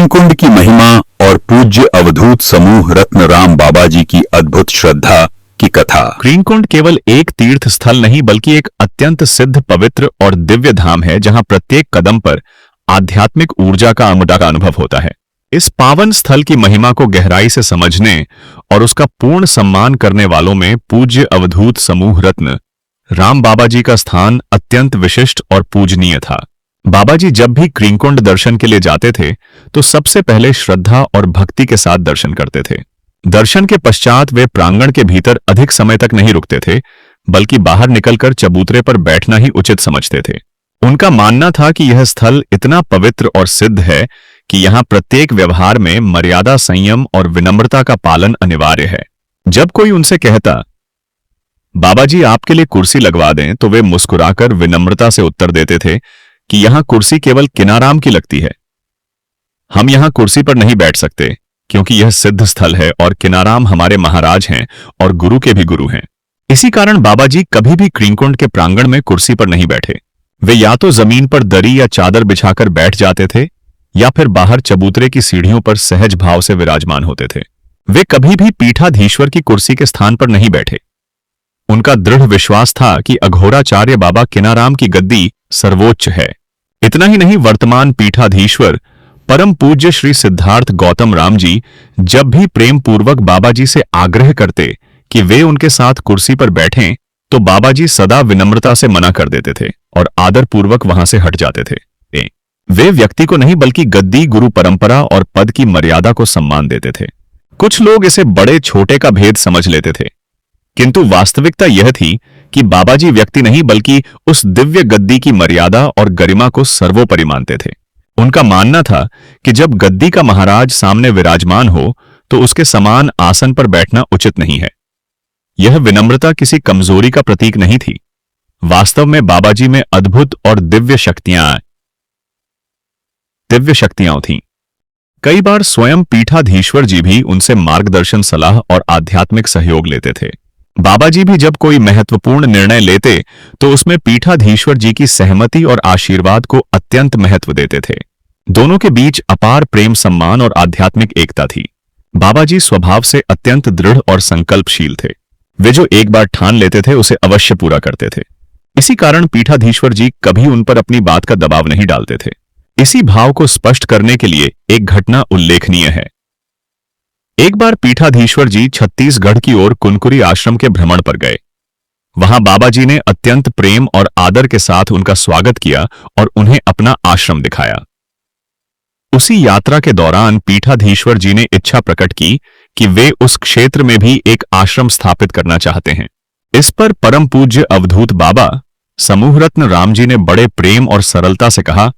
क्रीमकुंड की महिमा और पूज्य अवधूत समूह रत्न राम बाबा जी की अद्भुत श्रद्धा की कथा। क्रीमकुंड केवल एक तीर्थ स्थल नहीं बल्कि एक अत्यंत सिद्ध, पवित्र और दिव्य धाम है जहां प्रत्येक कदम पर आध्यात्मिक ऊर्जा का अनुभव होता है। इस पावन स्थल की महिमा को गहराई से समझने और उसका पूर्ण सम्मान करने वालों में पूज्य अवधूत समूह रत्न राम बाबा जी का स्थान अत्यंत विशिष्ट और पूजनीय था। बाबा जी जब भी क्रीमकुंड दर्शन के लिए जाते थे तो सबसे पहले श्रद्धा और भक्ति के साथ दर्शन करते थे। दर्शन के पश्चात वे प्रांगण के भीतर अधिक समय तक नहीं रुकते थे, बल्कि बाहर निकलकर चबूतरे पर बैठना ही उचित समझते थे। उनका मानना था कि यह स्थल इतना पवित्र और सिद्ध है कि यहाँ प्रत्येक व्यवहार में मर्यादा, संयम और विनम्रता का पालन अनिवार्य है। जब कोई उनसे कहता, बाबा जी आपके लिए कुर्सी लगवा दें, तो वे मुस्कुराकर विनम्रता से उत्तर देते थे कि यहां कुर्सी केवल किनाराम की लगती है। हम यहां कुर्सी पर नहीं बैठ सकते क्योंकि यह सिद्ध स्थल है और किनाराम हमारे महाराज हैं और गुरु के भी गुरु हैं। इसी कारण बाबा जी कभी भी क्रीमकुंड के प्रांगण में कुर्सी पर नहीं बैठे। वे या तो जमीन पर दरी या चादर बिछाकर बैठ जाते थे या फिर बाहर चबूतरे की सीढ़ियों पर सहज भाव से विराजमान होते थे। वे कभी भी पीठाधीश्वर की कुर्सी के स्थान पर नहीं बैठे। उनका दृढ़ विश्वास था कि अघोराचार्य बाबा किनाराम की गद्दी सर्वोच्च है। इतना ही नहीं, वर्तमान पीठाधीश्वर परम पूज्य श्री सिद्धार्थ गौतम राम जी जब भी प्रेम पूर्वक बाबा जी से आग्रह करते कि वे उनके साथ कुर्सी पर बैठें, तो बाबा जी सदा विनम्रता से मना कर देते थे और आदर पूर्वक वहां से हट जाते थे। वे व्यक्ति को नहीं बल्कि गद्दी, गुरु परंपरा और पद की मर्यादा को सम्मान देते थे। कुछ लोग इसे बड़े छोटे का भेद समझ लेते थे, किंतु वास्तविकता यह थी कि बाबा जी व्यक्ति नहीं बल्कि उस दिव्य गद्दी की मर्यादा और गरिमा को सर्वोपरि मानते थे। उनका मानना था कि जब गद्दी का महाराज सामने विराजमान हो तो उसके समान आसन पर बैठना उचित नहीं है। यह विनम्रता किसी कमजोरी का प्रतीक नहीं थी। वास्तव में बाबा जी में अद्भुत और दिव्य शक्तियां थीं। कई बार स्वयं पीठाधीश्वर जी भी उनसे मार्गदर्शन, सलाह और आध्यात्मिक सहयोग लेते थे। बाबा जी भी जब कोई महत्वपूर्ण निर्णय लेते तो उसमें पीठाधीश्वर जी की सहमति और आशीर्वाद को अत्यंत महत्व देते थे। दोनों के बीच अपार प्रेम, सम्मान और आध्यात्मिक एकता थी। बाबा जी स्वभाव से अत्यंत दृढ़ और संकल्पशील थे। वे जो एक बार ठान लेते थे उसे अवश्य पूरा करते थे। इसी कारण पीठाधीश्वर जी कभी उन पर अपनी बात का दबाव नहीं डालते थे। इसी भाव को स्पष्ट करने के लिए एक घटना उल्लेखनीय है। एक बार पीठाधीश्वर जी छत्तीसगढ़ की ओर कुनकुरी आश्रम के भ्रमण पर गए। वहां बाबा जी ने अत्यंत प्रेम और आदर के साथ उनका स्वागत किया और उन्हें अपना आश्रम दिखाया। उसी यात्रा के दौरान पीठाधीश्वर जी ने इच्छा प्रकट की कि वे उस क्षेत्र में भी एक आश्रम स्थापित करना चाहते हैं। इस पर परम पूज्य अवधूत बाबा समूह रत्न राम जी ने बड़े प्रेम और सरलता से कहा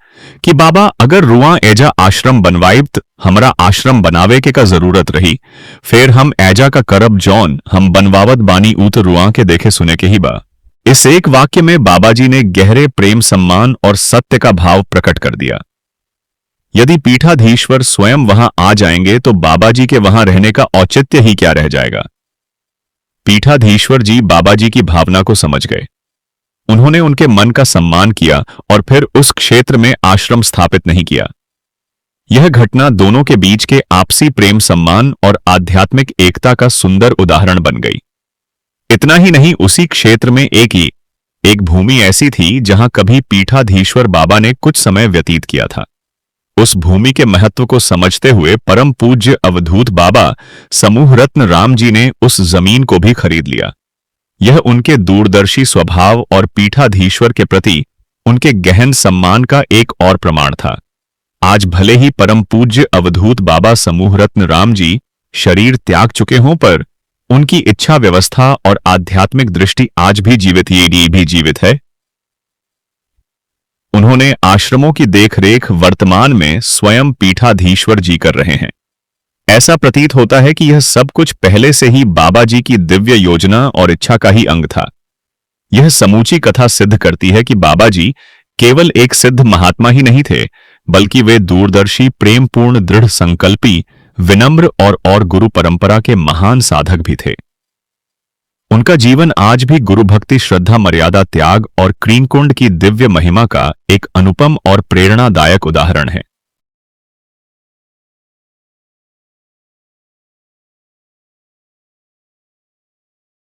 कि बाबा, अगर रुआ एजा आश्रम बनवाइब हमरा आश्रम बनावे के का जरूरत रही, फिर हम एजा का करब जौन हम बनवावत बानी ऊत रुआ के देखे सुने के ही बा। इस एक वाक्य में बाबा जी ने गहरे प्रेम, सम्मान और सत्य का भाव प्रकट कर दिया। यदि पीठाधीश्वर स्वयं वहां आ जाएंगे तो बाबा जी के वहां रहने का औचित्य ही क्या रह जाएगा। पीठाधीश्वर जी बाबा जी की भावना को समझ गए। उन्होंने उनके मन का सम्मान किया और फिर उस क्षेत्र में आश्रम स्थापित नहीं किया। यह घटना दोनों के बीच के आपसी प्रेम, सम्मान और आध्यात्मिक एकता का सुंदर उदाहरण बन गई। इतना ही नहीं, उसी क्षेत्र में एक भूमि ऐसी थी जहां कभी पीठाधीश्वर बाबा ने कुछ समय व्यतीत किया था। उस भूमि के महत्व को समझते हुए परम पूज्य अवधूत बाबा समूह रत्न राम जी ने उस जमीन को भी खरीद लिया। यह उनके दूरदर्शी स्वभाव और पीठाधीश्वर के प्रति उनके गहन सम्मान का एक और प्रमाण था। आज भले ही परम पूज्य अवधूत बाबा समूह रत्न राम जी शरीर त्याग चुके हों, पर उनकी इच्छा, व्यवस्था और आध्यात्मिक दृष्टि आज भी जीवित है। उन्होंने आश्रमों की देखरेख वर्तमान में स्वयं पीठाधीश्वर जी कर रहे हैं। ऐसा प्रतीत होता है कि यह सब कुछ पहले से ही बाबा जी की दिव्य योजना और इच्छा का ही अंग था। यह समूची कथा सिद्ध करती है कि बाबा जी केवल एक सिद्ध महात्मा ही नहीं थे, बल्कि वे दूरदर्शी, प्रेमपूर्ण, दृढ़ संकल्पी, विनम्र और गुरु परंपरा के महान साधक भी थे। उनका जीवन आज भी गुरु भक्ति, श्रद्धा, मर्यादा, त्याग और क्रीमकुंड की दिव्य महिमा का एक अनुपम और प्रेरणादायक उदाहरण है।